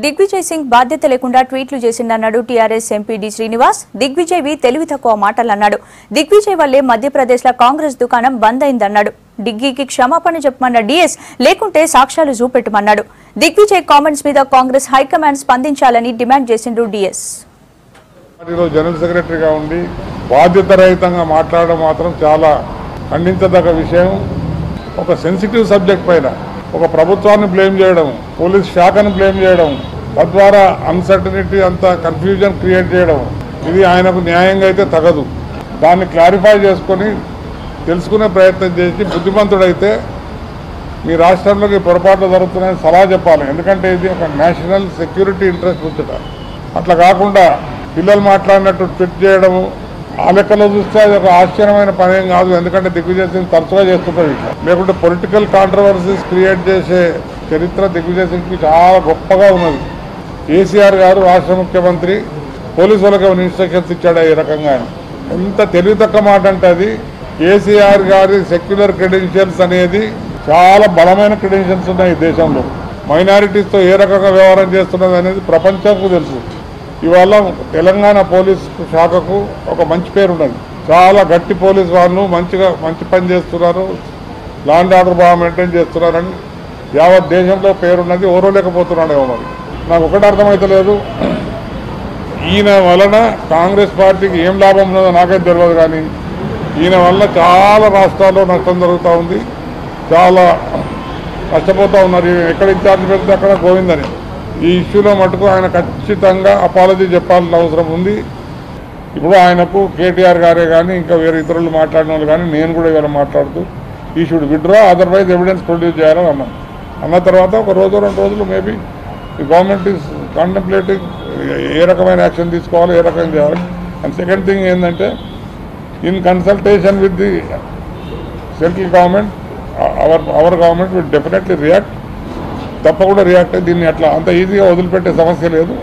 దిగ్విజయ్ సింగ్ బాధ్యత లేకుండా ట్వీట్లు చేసిందన్నాడు టీఆర్ఎస్ ఎంపీ డి శ్రీనివాస్. దిగ్విజయ్వి తెలివి తక్కువ మాటలన్నాడు. దిగ్విజయ్ వల్లే మధ్యప్రదేశ్లో కాంగ్రెస్ దుకాణం బంద్ అయిందన్నాడు. డిగ్గీకి క్షమాపణ చెప్పమన్న డిఎస్, లేకుంటే సాక్ష్యాలు చూపెట్టమన్నాడు. దిగ్విజయ్ కామెంట్స్ మీద కాంగ్రెస్ హైకమాండ్ స్పందించాలని డిమాండ్ చేసిండు డిఎస్. జనరల్ సెక్రటరీగా ఉండి బాధ్యత రహితంగా మాట్లాడడం మాత్రం చాలా ఖండించదగ్గ విషయం. ఒక సెన్సిటివ్ సబ్జెక్ట్ పైన ఒక ప్రభుత్వాన్ని బ్లేమ్ చేయడం, పోలీస్ శాఖను బ్లేమ్ చేయడం, తద్వారా అన్సర్టనిటీ అంతా కన్ఫ్యూజన్ క్రియేట్ చేయడం, ఇది ఆయనకు న్యాయంగా అయితే తగదు. దాన్ని క్లారిఫై చేసుకొని తెలుసుకునే ప్రయత్నం చేసి బుద్ధిమంతుడైతే మీ రాష్ట్రంలోకి పొరపాట్లు జరుగుతున్నాయని సలహా చెప్పాలి. ఎందుకంటే ఇది ఒక నేషనల్ సెక్యూరిటీ ఇంట్రెస్ట్ ఉంచుట. అట్లా కాకుండా పిల్లలు మాట్లాడినట్టు ట్వీట్ చేయడము, ఆ లెక్కలో చూస్తే అది ఒక ఆశ్చర్యమైన పని ఏం కాదు. ఎందుకంటే దిగ్విజయ్ సింగ్ తరచుగా చేస్తుంటారు ఇట్లా. లేకుంటే పొలిటికల్ కాంట్రవర్సీస్ క్రియేట్ చేసే చరిత్ర దిగ్విజయ్ సింగ్కి చాలా గొప్పగా ఉన్నది. కేసీఆర్ గారు రాష్ట్ర ముఖ్యమంత్రి పోలీసు వాళ్ళకి ఇన్స్ట్రక్షన్స్ ఇచ్చాడు. ఈ రకంగా ఎంత తెలివి తక్కువ మాట అంటే అది. కేసీఆర్ గారి సెక్యులర్ క్రెడెన్షియల్స్ అనేది చాలా బలమైన క్రెడెన్షియల్స్ ఉన్నాయి ఈ దేశంలో. మైనారిటీస్తో ఏ రకంగా వ్యవహారం చేస్తున్నది అనేది ప్రపంచంకు తెలుసు. ఇవాళ తెలంగాణ పోలీస్ శాఖకు ఒక మంచి పేరు ఉన్నది. చాలా గట్టి పోలీస్ వాళ్ళు మంచి పని చేస్తున్నారు, లా అండ్ ఆర్డర్ బాగా మెయింటైన్ చేస్తున్నారని యావత్ దేశంలో పేరున్నది. ఓరలేకపోతున్నాడేమో మరి. నాకు ఒకటి అర్థమవుతలేదు, ఈయన వలన కాంగ్రెస్ పార్టీకి ఏం లాభం ఉన్నదో నాకైతే తెలియదు. కానీ ఈయన వల్ల చాలా రాష్ట్రాల్లో నష్టం జరుగుతూ ఉంది, చాలా కష్టపోతూ ఉన్నారు. ఎక్కడ ఇన్ఛార్జ్ పెడితే అక్కడ గోవిందని. ఈ ఇష్యూలో మటుకు ఆయన ఖచ్చితంగా అపాలజీ చెప్పాల్సిన అవసరం ఉంది. ఇప్పుడు ఆయనకు కేటీఆర్ గారే కానీ ఇంకా వేరే ఇతరులు మాట్లాడిన వాళ్ళు కానీ నేను కూడా ఇవాళ మాట్లాడుతూ ఈ should withdraw, otherwise evidence produce చేయాలని అన్నాం. అన్న తర్వాత ఒక రోజు 2 రోజులు మేబీ ఈ గవర్నమెంట్ ఈస్ కాంటెంప్లేటింగ్ ఏ రకమైన యాక్షన్ తీసుకోవాలి, ఏ రకంగా చేయాలి. అండ్ సెకండ్ థింగ్ ఏంటంటే, in consultation with the central government, our government will definitely react. తప్పకుండా రియాక్ట్ అయ్యి దీన్ని అట్లా అంత ఈజీగా వదిలిపెట్టే సమస్య లేదు.